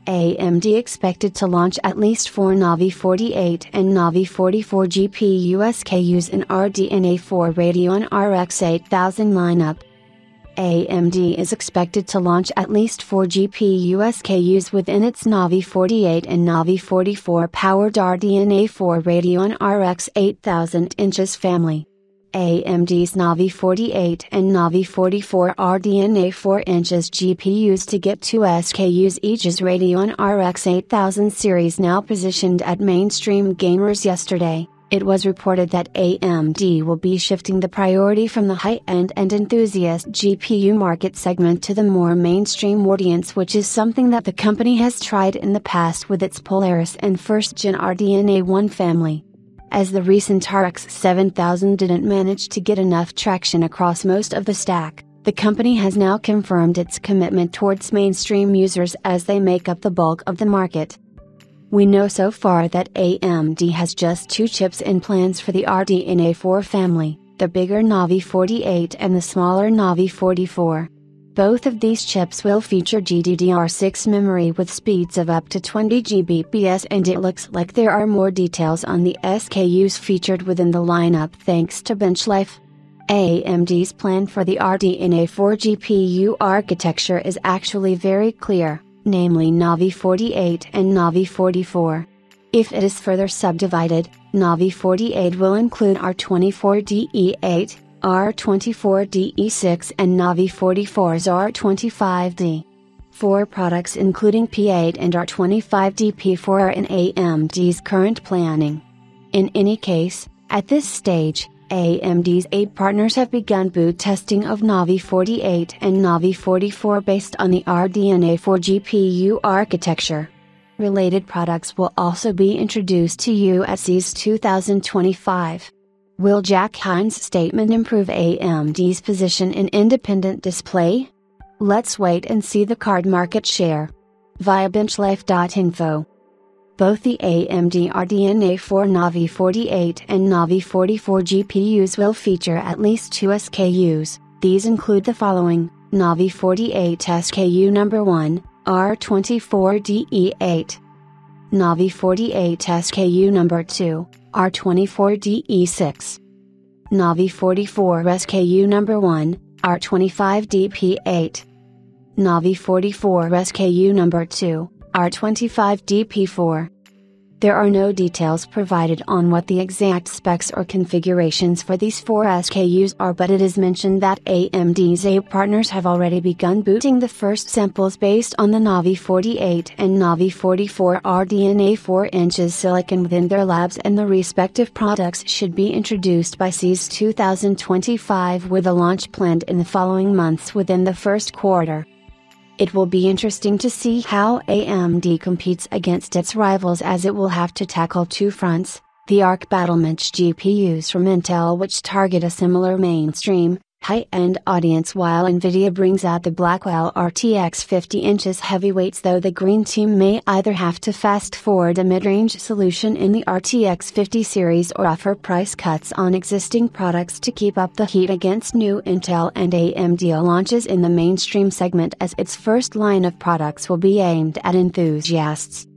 AMD expected to launch at least 4 Navi 48 and Navi 44 GPU SKUs in RDNA 4 Radeon RX 8000 lineup. AMD is expected to launch at least 4 GPU SKUs within its Navi 48 and Navi 44 powered RDNA 4 Radeon RX 8000 inches family. AMD's Navi 48 and Navi 44 RDNA 4 inches GPUs to get 2 SKUs each as Radeon RX 8000 series now positioned at mainstream gamers. Yesterday, it was reported that AMD will be shifting the priority from the high-end and enthusiast GPU market segment to the more mainstream audience, which is something that the company has tried in the past with its Polaris and first-gen RDNA 1 family. As the recent RX 7000 didn't manage to get enough traction across most of the stack, the company has now confirmed its commitment towards mainstream users as they make up the bulk of the market. We know so far that AMD has just 2 chips in plans for the RDNA 4 family, the bigger Navi 48 and the smaller Navi 44. Both of these chips will feature GDDR6 memory with speeds of up to 20 Gbps, and it looks like there are more details on the SKUs featured within the lineup thanks to BenchLife. AMD's plan for the RDNA 4 GPU architecture is actually very clear, namely Navi 48 and Navi 44. If it is further subdivided, Navi 48 will include R24DE8, R24DE6 and Navi 44's R25D. 4 products including P8 and R25DP4 are in AMD's current planning. In any case, at this stage, AMD's 8 partners have begun boot testing of Navi 48 and Navi 44 based on the RDNA 4 GPU architecture. Related products will also be introduced to you at CES 2025. Will Jack Hine's statement improve AMD's position in independent display? Let's wait and see the card market share. Via benchlife.info. Both the AMD RDNA 4 Navi 48 and Navi 44 GPUs will feature at least 2 SKUs. These include the following: Navi 48 SKU number 1, R24DE8. Navi 48 SKU number 2, R24DE6. Navi 44 SKU number 1, R25DP8. Navi 44 SKU number 2, R25DP4. There are no details provided on what the exact specs or configurations for these 4 SKUs are, but it is mentioned that AMD's 8 partners have already begun booting the first samples based on the Navi 48 and Navi 44 RDNA 4 inches silicon within their labs, and the respective products should be introduced by CES 2025 with a launch planned in the following months within the first quarter. It will be interesting to see how AMD competes against its rivals, as it will have to tackle 2 fronts: the Arc Battlemensch GPUs from Intel, which target a similar mainstream, high-end audience, while Nvidia brings out the Blackwell RTX 50 inches heavyweights, though the Green team may either have to fast-forward a mid-range solution in the RTX 50 series or offer price cuts on existing products to keep up the heat against new Intel and AMD launches in the mainstream segment, as its first line of products will be aimed at enthusiasts.